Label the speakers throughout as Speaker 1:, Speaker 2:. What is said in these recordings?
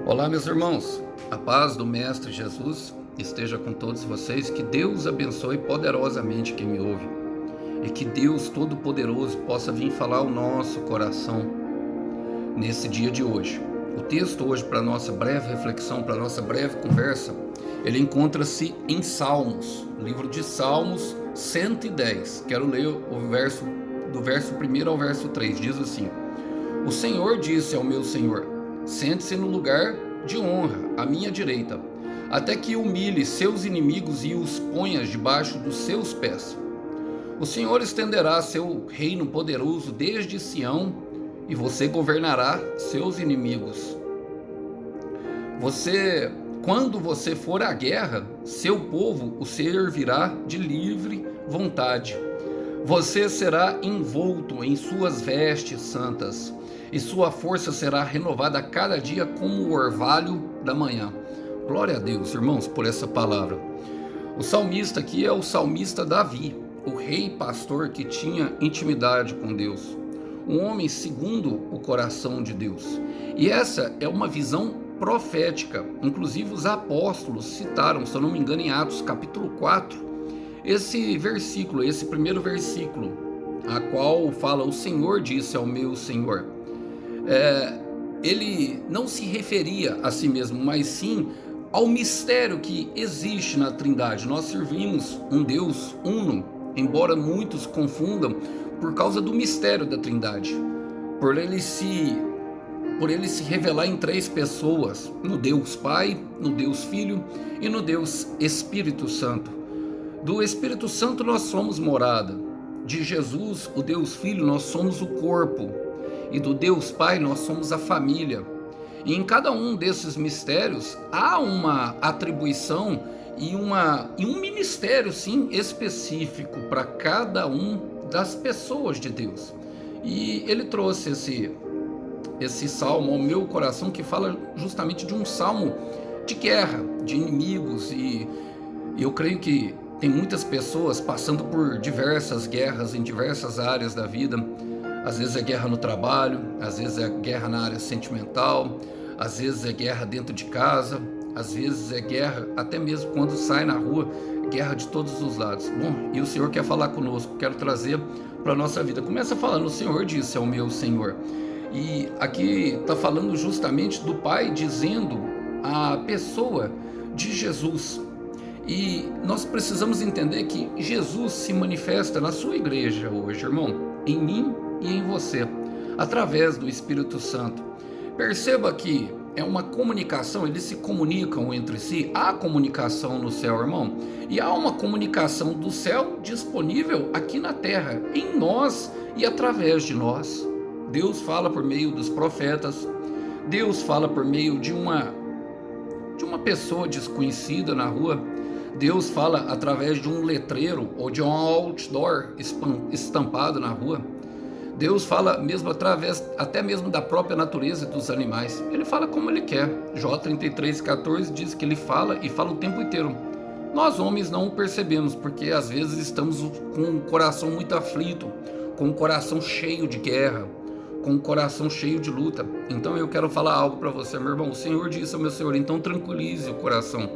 Speaker 1: Olá, meus irmãos, a paz do Mestre Jesus esteja com todos vocês, que Deus abençoe poderosamente quem me ouve e que Deus Todo-Poderoso possa vir falar ao nosso coração nesse dia de hoje. O texto hoje para nossa breve reflexão, para nossa breve conversa, ele encontra-se em Salmos, livro de Salmos 110. Quero ler do verso 1 ao verso 3, diz assim: O Senhor disse ao meu Senhor: sente-se no lugar de honra, à minha direita, até que humilhe seus inimigos e os ponha debaixo dos seus pés. O Senhor estenderá seu reino poderoso desde Sião, e você governará seus inimigos. Quando você for à guerra, seu povo o servirá de livre vontade. Você será envolto em suas vestes santas, e sua força será renovada a cada dia como o orvalho da manhã. Glória a Deus, irmãos, por essa palavra. O salmista aqui é o salmista Davi, o rei pastor que tinha intimidade com Deus, um homem segundo o coração de Deus. E essa é uma visão profética. Inclusive os apóstolos citaram, se eu não me engano, em Atos capítulo 4, esse versículo, esse primeiro versículo, a qual fala: o Senhor disse ao meu Senhor. Ele não se referia a si mesmo, mas sim ao mistério que existe na Trindade. Nós servimos um Deus uno, embora muitos confundam por causa do mistério da Trindade, por ele se revelar em três pessoas: no Deus Pai, no Deus Filho e no Deus Espírito Santo. Do Espírito Santo nós somos morada, de Jesus, o Deus Filho, nós somos o corpo, e do Deus Pai nós somos a família. E em cada um desses mistérios há uma atribuição e um ministério, sim, específico para cada um das pessoas de Deus. E ele trouxe esse salmo ao meu coração, que fala justamente de um salmo de guerra, de inimigos, e eu creio que tem muitas pessoas passando por diversas guerras em diversas áreas da vida. Às vezes é guerra no trabalho, às vezes é guerra na área sentimental, às vezes é guerra dentro de casa, às vezes é guerra até mesmo quando sai na rua, guerra de todos os lados. Bom, e o Senhor quer falar conosco, quero trazer para a nossa vida. Começa falando: o Senhor disse ao meu Senhor. E aqui está falando justamente do Pai dizendo à pessoa de Jesus. E nós precisamos entender que Jesus se manifesta na sua igreja hoje, irmão, em mim e em você, através do Espírito Santo. Perceba que é uma comunicação, eles se comunicam entre si. Há comunicação no céu, irmão, e há uma comunicação do céu disponível aqui na terra, em nós e através de nós. Deus fala por meio dos profetas, Deus fala por meio de uma pessoa desconhecida na rua, Deus fala através de um letreiro ou de um outdoor estampado na rua. Deus fala mesmo através até mesmo da própria natureza dos animais. Ele fala como ele quer. Jó 33,14 diz que ele fala e fala o tempo inteiro. Nós homens não o percebemos, porque às vezes estamos com o coração muito aflito, com o coração cheio de guerra, com o coração cheio de luta. Então eu quero falar algo para você, meu irmão. O Senhor disse ao meu Senhor, então tranquilize o coração.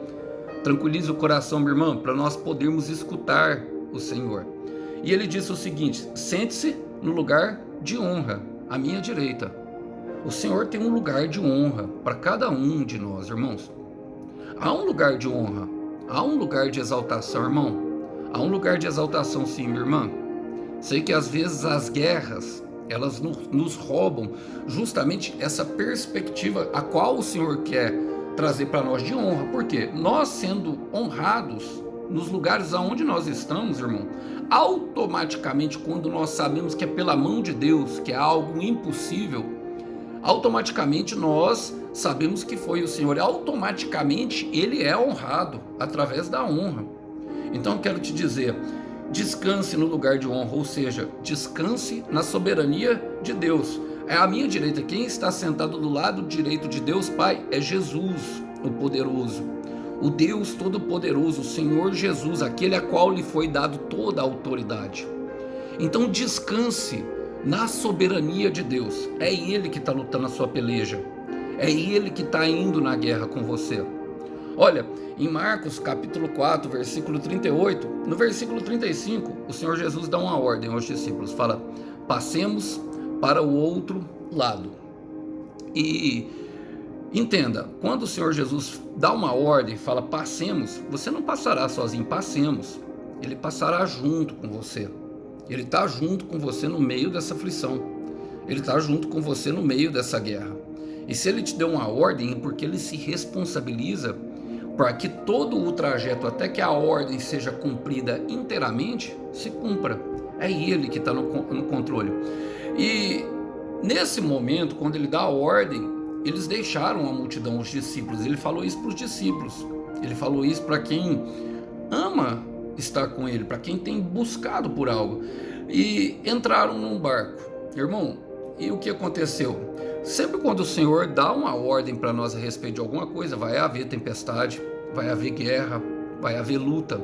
Speaker 1: Tranquilize o coração, meu irmão, para nós podermos escutar o Senhor. E ele disse o seguinte: sente-se no lugar de honra, à minha direita. O Senhor tem um lugar de honra para cada um de nós, irmãos. Há um lugar de honra, há um lugar de exaltação, irmão. Há um lugar de exaltação, sim, minha irmã. Sei que às vezes as guerras, elas nos roubam justamente essa perspectiva a qual o Senhor quer trazer para nós de honra. Porque nós, sendo honrados nos lugares aonde nós estamos, irmão, automaticamente, quando nós sabemos que é pela mão de Deus, que é algo impossível, automaticamente nós sabemos que foi o Senhor, automaticamente ele é honrado através da honra. Então eu quero te dizer: descanse no lugar de honra, ou seja, descanse na soberania de Deus. É à minha direita, quem está sentado do lado direito de Deus Pai é Jesus, o poderoso, o Deus Todo-Poderoso, o Senhor Jesus, aquele a qual lhe foi dado toda a autoridade. Então descanse na soberania de Deus. É Ele que está lutando a sua peleja. É Ele que está indo na guerra com você. Olha, em Marcos capítulo 4, versículo 38, no versículo 35, o Senhor Jesus dá uma ordem aos discípulos, fala: passemos para o outro lado. E entenda, quando o Senhor Jesus dá uma ordem, fala passemos, você não passará sozinho, passemos. Ele passará junto com você. Ele está junto com você no meio dessa aflição. Ele está junto com você no meio dessa guerra. E se ele te deu uma ordem, é porque ele se responsabiliza para que todo o trajeto, até que a ordem seja cumprida inteiramente, se cumpra. É ele que está no controle. E nesse momento, quando ele dá a ordem, eles deixaram a multidão, os discípulos. Ele falou isso para os discípulos. Ele falou isso para quem ama estar com ele, para quem tem buscado por algo. E entraram num barco. Irmão, e o que aconteceu? Sempre quando o Senhor dá uma ordem para nós a respeito de alguma coisa, vai haver tempestade, vai haver guerra, vai haver luta.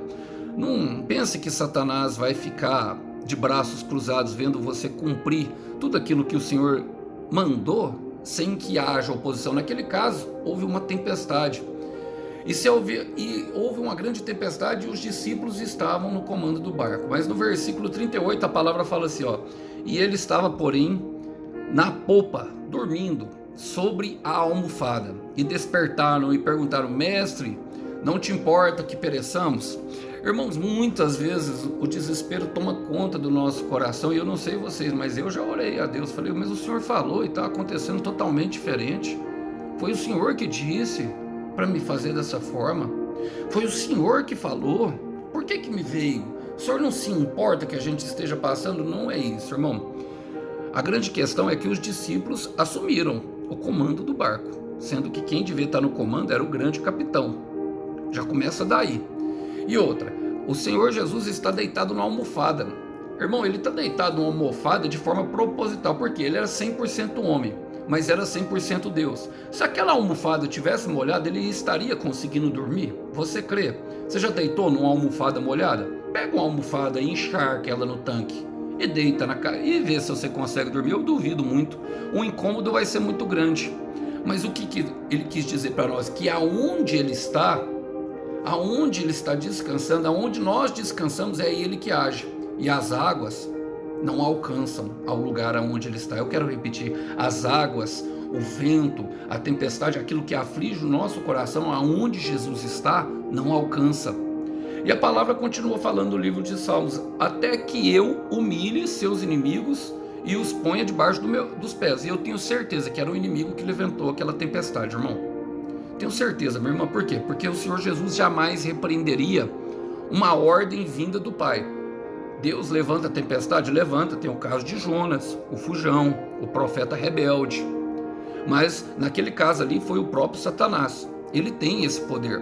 Speaker 1: Não pense que Satanás vai ficar de braços cruzados vendo você cumprir tudo aquilo que o Senhor mandou sem que haja oposição. Naquele caso, houve uma tempestade. Houve uma grande tempestade e os discípulos estavam no comando do barco. Mas no versículo 38 a palavra fala assim, ó: e ele estava, porém, na popa, dormindo, sobre a almofada. E despertaram e perguntaram: mestre, não te importa que pereçamos? Irmãos, muitas vezes o desespero toma conta do nosso coração. E eu não sei vocês, mas eu já orei a Deus. Falei, mas o Senhor falou e está acontecendo totalmente diferente. Foi o Senhor que disse para me fazer dessa forma. Foi o Senhor que falou. Por que me veio? O Senhor não se importa que a gente esteja passando? Não é isso, irmão. A grande questão é que os discípulos assumiram o comando do barco, sendo que quem devia estar no comando era o grande capitão. Já começa daí. E outra, o Senhor Jesus está deitado numa almofada. Irmão, ele está deitado numa almofada de forma proposital, porque ele era 100% homem, mas era 100% Deus. Se aquela almofada tivesse molhada, ele estaria conseguindo dormir? Você crê? Você já deitou numa almofada molhada? Pega uma almofada e encharca ela no tanque e deita na cara e vê se você consegue dormir. Eu duvido muito. O incômodo vai ser muito grande. Mas o que ele quis dizer para nós? Que aonde ele está descansando, aonde nós descansamos, é ele que age. E as águas não alcançam ao lugar aonde ele está. Eu quero repetir: as águas, o vento, a tempestade, aquilo que aflige o nosso coração, aonde Jesus está, não alcança. E a palavra continua falando no livro de Salmos: até que eu humilhe seus inimigos e os ponha debaixo dos pés. E eu tenho certeza que era o inimigo que levantou aquela tempestade, irmão. Tenho certeza, minha irmã. Por quê? Porque o Senhor Jesus jamais repreenderia uma ordem vinda do Pai. Deus levanta a tempestade? Levanta. Tem o caso de Jonas, o fujão, o profeta rebelde. Mas naquele caso ali foi o próprio Satanás. Ele tem esse poder.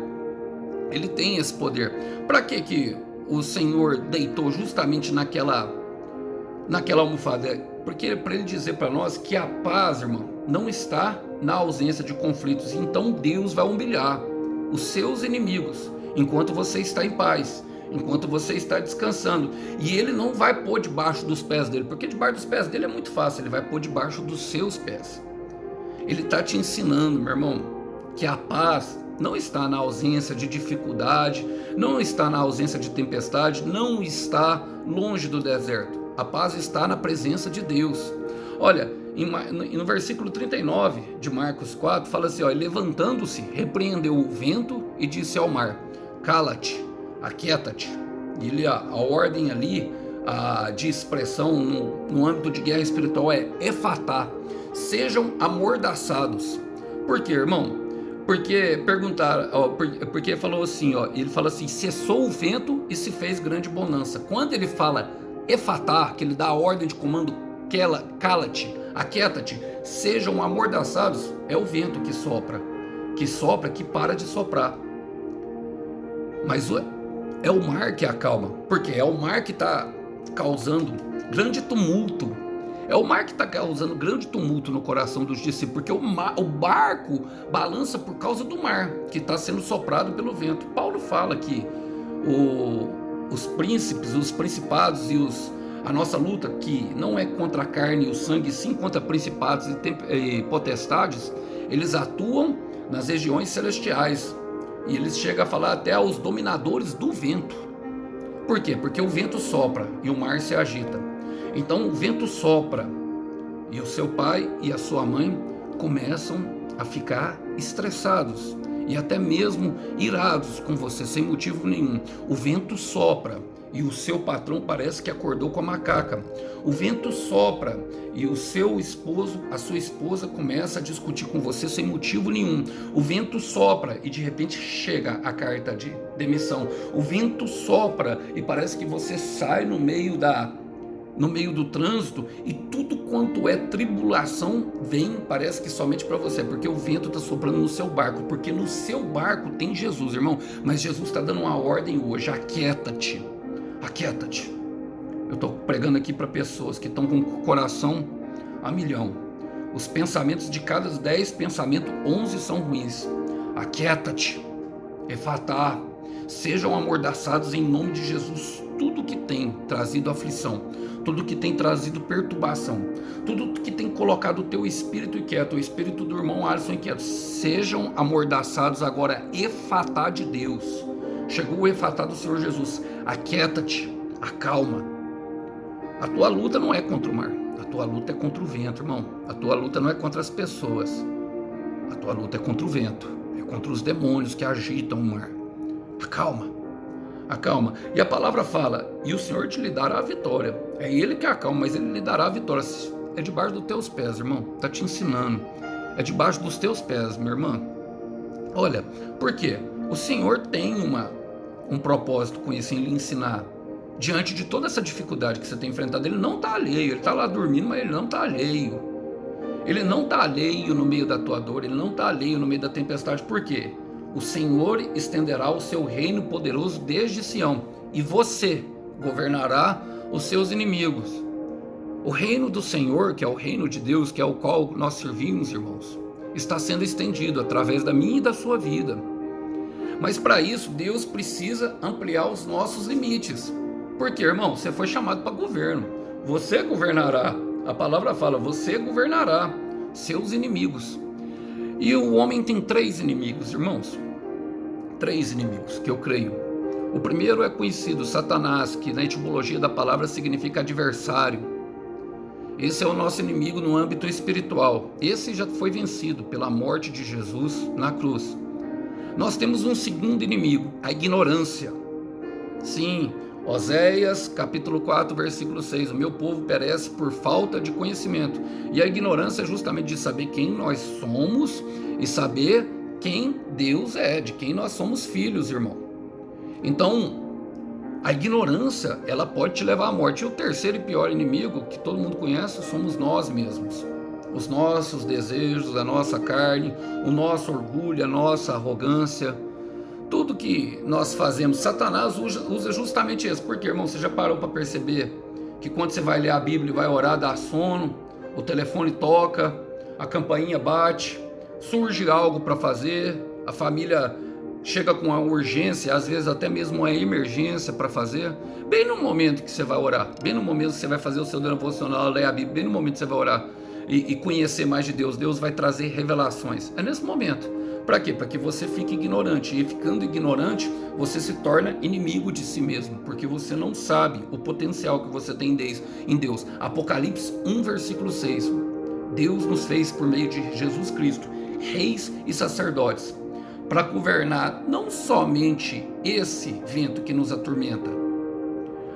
Speaker 1: Ele tem esse poder. Para que o Senhor deitou justamente naquela almofada? Porque para ele dizer para nós que a paz, irmão, não está na ausência de conflitos. Então Deus vai humilhar os seus inimigos enquanto você está em paz, enquanto você está descansando. E ele não vai pôr debaixo dos pés dele, porque debaixo dos pés dele é muito fácil. Ele vai pôr debaixo dos seus pés. Ele está te ensinando, meu irmão, que a paz não está na ausência de dificuldade, não está na ausência de tempestade, não está longe do deserto. A paz está na presença de Deus. Olha, no versículo 39 de Marcos 4, fala assim, ó: levantando-se, repreendeu o vento e disse ao mar: cala-te, aquieta-te. E a ordem ali de expressão no âmbito de guerra espiritual é efatá, sejam amordaçados. Por quê, irmão? Porque perguntaram, porque falou assim, ó, ele fala assim: cessou o vento e se fez grande bonança. Quando ele fala efatá, que ele dá a ordem de comando, cala-te, aquieta-te, sejam amordaçados, é o vento que sopra, que para de soprar. Mas é o mar que acalma, porque é o mar que está causando grande tumulto. É o mar que está causando grande tumulto no coração dos discípulos, porque o barco balança por causa do mar, que está sendo soprado pelo vento. Paulo fala que os príncipes, os principados e A nossa luta, que não é contra a carne e o sangue, sim contra principados e potestades, eles atuam nas regiões celestiais. E eles chegam a falar até aos dominadores do vento. Por quê? Porque o vento sopra e o mar se agita. Então o vento sopra e o seu pai e a sua mãe começam a ficar estressados e até mesmo irados com você, sem motivo nenhum. O vento sopra e o seu patrão parece que acordou com a macaca. O vento sopra e o seu esposo, a sua esposa começa a discutir com você sem motivo nenhum. O vento sopra e de repente chega a carta de demissão. O vento sopra e parece que você sai no meio do trânsito e tudo quanto é tribulação vem, parece que somente para você, porque o vento está soprando no seu barco, porque no seu barco tem Jesus, irmão. Mas Jesus está dando uma ordem hoje: aquieta-te, aquieta-te. Eu estou pregando aqui para pessoas que estão com o coração a milhão. Os pensamentos, de cada 10 pensamentos, 11 são ruins. Aquieta-te, efatá, sejam amordaçados em nome de Jesus. Tudo que tem trazido aflição, tudo que tem trazido perturbação, tudo que tem colocado o teu espírito inquieto, o espírito do irmão Alisson inquieto, sejam amordaçados agora. Efatá de Deus. Chegou o efatá do Senhor Jesus. Aquieta-te, acalma. A tua luta não é contra o mar, a tua luta é contra o vento, irmão. A tua luta não é contra as pessoas, a tua luta é contra o vento, é contra os demônios que agitam o mar. Acalma, acalma. E a palavra fala: e o Senhor te lhe dará a vitória. É Ele que acalma, mas Ele lhe dará a vitória. É debaixo dos teus pés, irmão. Está te ensinando. É debaixo dos teus pés, minha irmã. Olha, por quê? O Senhor tem um propósito com isso, em lhe ensinar. Diante de toda essa dificuldade que você tem enfrentado, Ele não está alheio. Ele está lá dormindo, mas Ele não está alheio. Ele não está alheio no meio da tua dor. Ele não está alheio no meio da tempestade. Por quê? O Senhor estenderá o seu reino poderoso desde Sião, e você governará os seus inimigos. O reino do Senhor, que é o reino de Deus, que é o qual nós servimos, irmãos, está sendo estendido através da minha e da sua vida. Mas para isso, Deus precisa ampliar os nossos limites. Porque, irmão, você foi chamado para governo. Você governará. A palavra fala: você governará seus inimigos. E o homem tem 3 inimigos, irmãos. 3 inimigos que eu creio. O primeiro é conhecido, Satanás, que na etimologia da palavra significa adversário. Esse é o nosso inimigo no âmbito espiritual. Esse já foi vencido pela morte de Jesus na cruz. Nós temos um segundo inimigo, a ignorância. Sim, Oséias capítulo 4, versículo 6, o meu povo perece por falta de conhecimento. E a ignorância é justamente de saber quem nós somos e saber quem Deus é, de quem nós somos filhos, irmão. Então, a ignorância, ela pode te levar à morte. E o terceiro e pior inimigo, que todo mundo conhece, somos nós mesmos. Os nossos desejos, a nossa carne, o nosso orgulho, a nossa arrogância. Tudo que nós fazemos, Satanás usa justamente isso. Porque, irmão, você já parou para perceber que quando você vai ler a Bíblia e vai orar, dá sono, o telefone toca, a campainha bate, surge algo para fazer, a família chega com uma urgência, às vezes até mesmo uma emergência para fazer, bem no momento que você vai orar, bem no momento que você vai fazer o seu devocional, ler a Bíblia, bem no momento que você vai orar e conhecer mais de Deus, Deus vai trazer revelações. É nesse momento. Para quê? Para que você fique ignorante. E ficando ignorante, você se torna inimigo de si mesmo, porque você não sabe o potencial que você tem em Deus. Apocalipse 1, versículo 6. Deus nos fez por meio de Jesus Cristo reis e sacerdotes, para governar não somente esse vento que nos atormenta,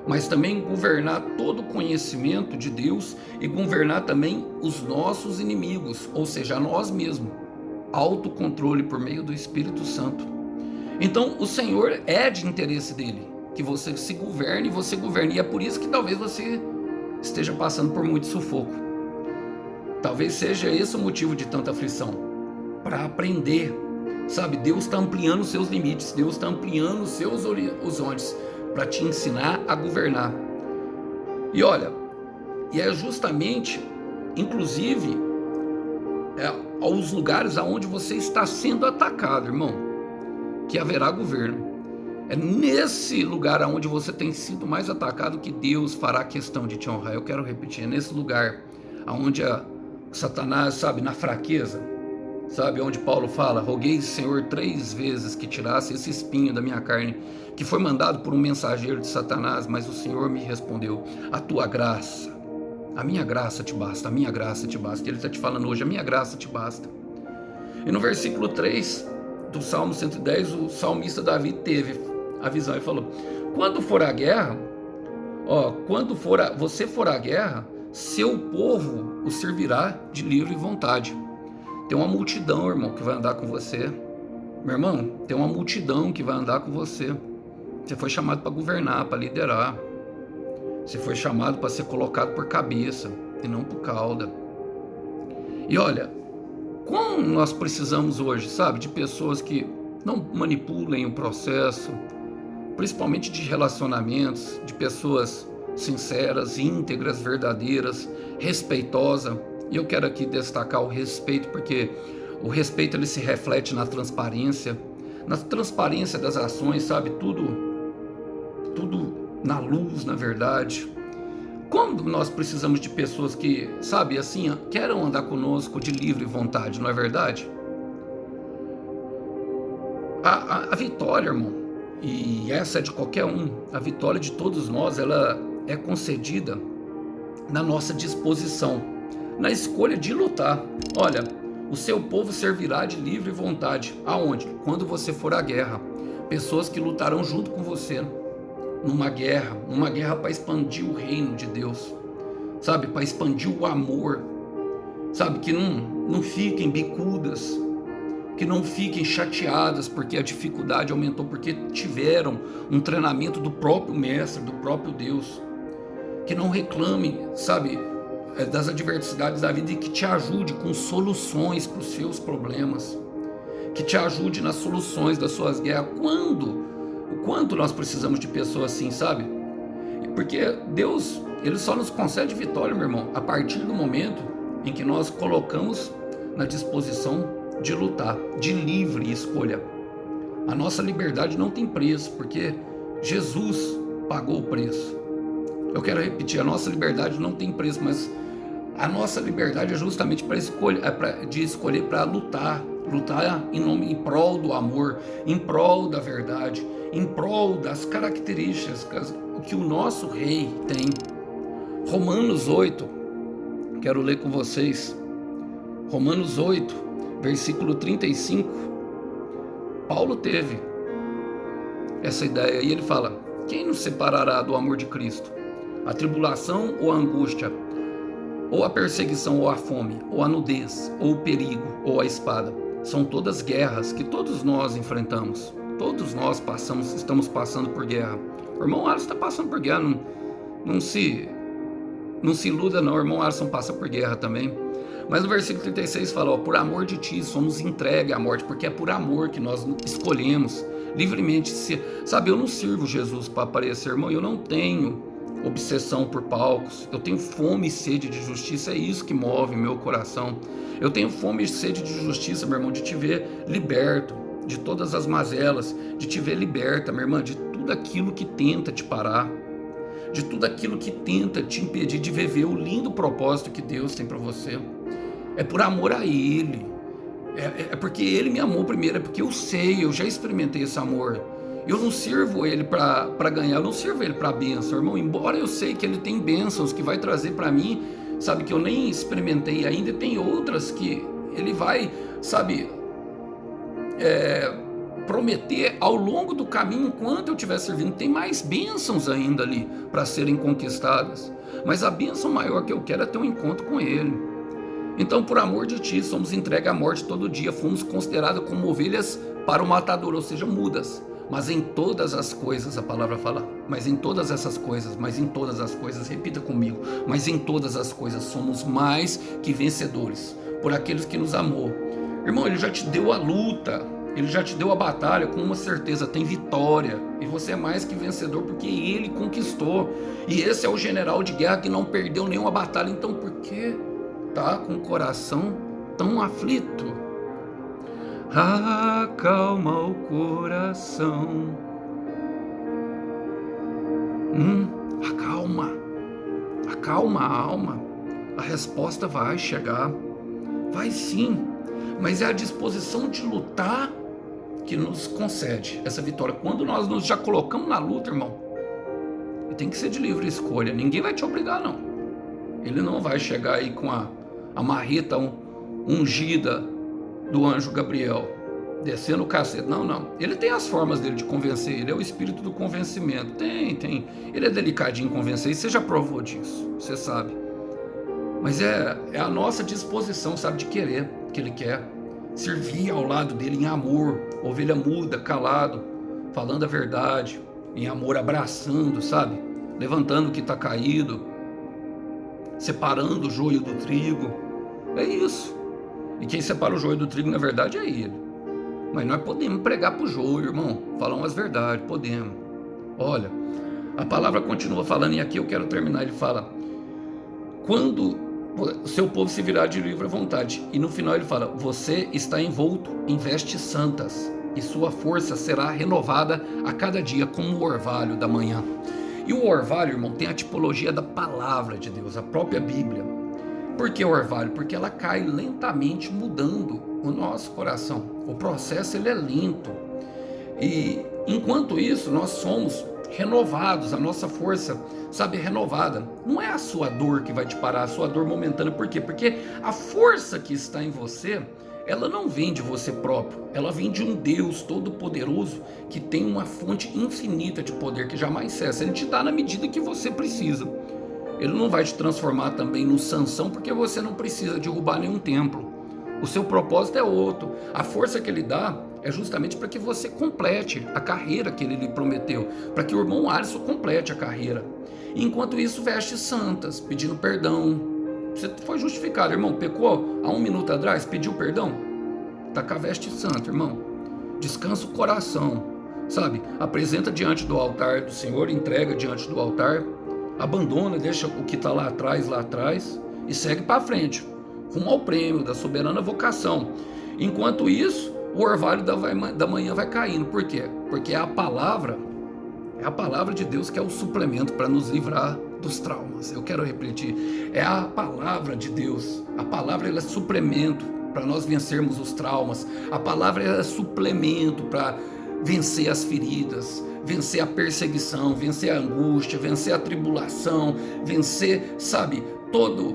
Speaker 1: mas também governar todo o conhecimento de Deus e governar também os nossos inimigos, ou seja, a nós mesmos. Autocontrole por meio do Espírito Santo. Então, o Senhor é de interesse dele que você se governe e você governe. E é por isso que talvez você esteja passando por muito sufoco. Talvez seja esse o motivo de tanta aflição. Para aprender, sabe? Deus está ampliando os seus limites, Deus está ampliando os seus horizontes para te ensinar a governar. E olha, e é justamente, inclusive, aos lugares aonde você está sendo atacado, irmão, que haverá governo. É nesse lugar onde você tem sido mais atacado que Deus fará questão de te honrar. Eu quero repetir, é nesse lugar onde Satanás, sabe, na fraqueza, sabe, onde Paulo fala: roguei, Senhor, 3 vezes que tirasse esse espinho da minha carne, que foi mandado por um mensageiro de Satanás, mas o Senhor me respondeu: a tua graça, a minha graça te basta, a minha graça te basta. Ele está te falando hoje: a minha graça te basta. E no versículo 3 do Salmo 110, o salmista Davi teve a visão e falou: quando for a guerra, quando você for à guerra, seu povo o servirá de livre vontade. Tem uma multidão, irmão, que vai andar com você. Meu irmão, tem uma multidão que vai andar com você. Você foi chamado para governar, para liderar. Você foi chamado para ser colocado por cabeça e não por cauda. E olha, como nós precisamos hoje, sabe, de pessoas que não manipulem o processo, principalmente de relacionamentos, de pessoas sinceras, íntegras, verdadeiras, respeitosas. E eu quero aqui destacar o respeito, porque o respeito ele se reflete na transparência das ações, sabe? Tudo na luz, na verdade. Como nós precisamos de pessoas que, sabe, assim, queiram andar conosco de livre vontade, não é verdade? A vitória, irmão, e essa é de qualquer um, a vitória de todos nós, ela é concedida na nossa disposição, na escolha de lutar. Olha, o seu povo servirá de livre vontade. Aonde? Quando você for à guerra. Pessoas que lutarão junto com você numa guerra para expandir o reino de Deus, sabe? Para expandir o amor, sabe? Que não fiquem bicudas, que não fiquem chateadas porque a dificuldade aumentou, porque tiveram um treinamento do próprio Mestre, do próprio Deus. Que não reclamem, sabe, das adversidades da vida, e que te ajude com soluções para os seus problemas, que te ajude nas soluções das suas guerras. O quanto nós precisamos de pessoas assim, sabe? Porque Deus, Ele só nos concede vitória, meu irmão, a partir do momento em que nós colocamos na disposição de lutar, de livre escolha. A nossa liberdade não tem preço, porque Jesus pagou o preço. Eu quero repetir, a nossa liberdade não tem preço, mas a nossa liberdade é justamente para escolher para lutar em prol do amor, em prol da verdade, em prol das características que o nosso rei tem. Romanos 8, quero ler com vocês, Romanos 8, versículo 35, Paulo teve essa ideia e ele fala: quem nos separará do amor de Cristo? A tribulação ou a angústia, ou a perseguição ou a fome, ou a nudez, ou o perigo, ou a espada. São todas guerras que todos nós enfrentamos. Todos nós estamos passando por guerra. O irmão Alisson está passando por guerra. Não se iluda não, o irmão Alisson passa por guerra também. Mas no versículo 36 fala: por amor de ti somos entregues à morte, porque é por amor que nós escolhemos livremente. Sabe, eu não sirvo Jesus para aparecer, irmão, eu não tenho obsessão por palcos, eu tenho fome e sede de justiça, é isso que move meu coração. Eu tenho fome e sede de justiça, meu irmão, de te ver liberto de todas as mazelas, de te ver liberta, minha irmã, de tudo aquilo que tenta te parar, de tudo aquilo que tenta te impedir de viver o lindo propósito que Deus tem para você. É por amor a Ele, é porque Ele me amou primeiro, é porque eu já experimentei esse amor. Eu não sirvo Ele para ganhar, eu não sirvo Ele para bênção, irmão. Embora eu sei que Ele tem bênçãos que vai trazer para mim, sabe, que eu nem experimentei ainda, e tem outras que Ele vai, sabe, prometer ao longo do caminho enquanto eu estiver servindo. Tem mais bênçãos ainda ali para serem conquistadas, mas a bênção maior que eu quero é ter um encontro com Ele. Então, por amor de ti, somos entregues à morte todo dia, fomos considerados como ovelhas para o matador, ou seja, mudas. Mas em todas as coisas, a palavra fala, mas em todas as coisas, repita comigo, mas em todas as coisas somos mais que vencedores, por aqueles que nos amou. Irmão, Ele já te deu a luta, Ele já te deu a batalha, com uma certeza, tem vitória, e você é mais que vencedor, porque Ele conquistou, e esse é o general de guerra que não perdeu nenhuma batalha. Então por que tá com o coração tão aflito? Acalma o coração, Acalma. Acalma a alma. A resposta vai chegar. Vai sim. Mas é a disposição de lutar que nos concede essa vitória. Quando nós nos já colocamos na luta, irmão, e tem que ser de livre escolha. Ninguém vai te obrigar, não. Ele não vai chegar aí com a marreta ungida do anjo Gabriel, descendo o cacete. Não. Ele tem as formas dele de convencer. Ele é o espírito do convencimento. Tem. Ele é delicadinho em convencer. E você já provou disso. Você sabe. Mas é a nossa disposição, sabe, de querer, que ele quer. Servir ao lado dele em amor. Ovelha muda, calado, falando a verdade. Em amor, abraçando, sabe? Levantando o que está caído. Separando o joio do trigo. É isso. E quem separa o joio do trigo, na verdade, é ele. Mas nós podemos pregar pro joio, irmão. Falar umas verdades, podemos. Olha, a palavra continua falando, e aqui eu quero terminar. Ele fala: quando o seu povo se virá de livre vontade. E no final ele fala: você está envolto em vestes santas, e sua força será renovada a cada dia, como o orvalho da manhã. E o orvalho, irmão, tem a tipologia da palavra de Deus, a própria Bíblia. Por que o orvalho? Porque ela cai lentamente, mudando o nosso coração. O processo, ele é lento. E enquanto isso, nós somos renovados, a nossa força, sabe, renovada. Não é a sua dor que vai te parar, a sua dor momentânea. Por quê? Porque a força que está em você, ela não vem de você próprio, ela vem de um Deus todo-poderoso que tem uma fonte infinita de poder que jamais cessa. Ele te dá na medida que você precisa. Ele não vai te transformar também no Sansão, porque você não precisa derrubar nenhum templo. O seu propósito é outro. A força que ele dá é justamente para que você complete a carreira que ele lhe prometeu, para que o irmão Alisson complete a carreira. Enquanto isso, vestes santas, pedindo perdão. Você foi justificado, irmão. Pecou há 1 minuto atrás, pediu perdão. Tá com a veste santa, irmão. Descansa o coração, sabe? Apresenta diante do altar do Senhor, entrega diante do altar. Abandona, deixa o que está lá atrás e segue para frente, rumo ao prêmio da soberana vocação. Enquanto isso, o orvalho da manhã vai caindo. Por quê? Porque é a palavra de Deus que é o suplemento para nos livrar dos traumas. Eu quero repetir, é a palavra de Deus. A palavra, ela é suplemento para nós vencermos os traumas. A palavra, ela é suplemento para vencer as feridas, vencer a perseguição, vencer a angústia, vencer a tribulação, vencer, sabe, todo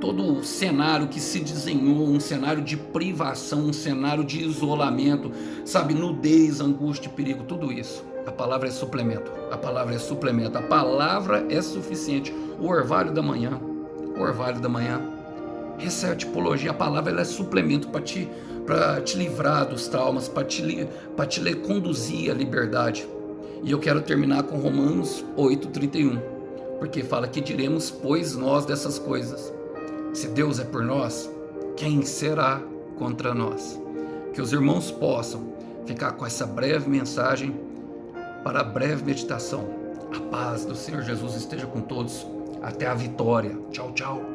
Speaker 1: o cenário que se desenhou, um cenário de privação, um cenário de isolamento, sabe, nudez, angústia e perigo, tudo isso. A palavra é suplemento, a palavra é suplemento, a palavra é suficiente. O orvalho da manhã, essa é a tipologia. A palavra, ela é suplemento para te livrar dos traumas, para te conduzir à liberdade. E eu quero terminar com Romanos 8:31, porque fala que diremos, pois nós dessas coisas. Se Deus é por nós, quem será contra nós? Que os irmãos possam ficar com essa breve mensagem para a breve meditação. A paz do Senhor Jesus esteja com todos. Até a vitória. Tchau, tchau.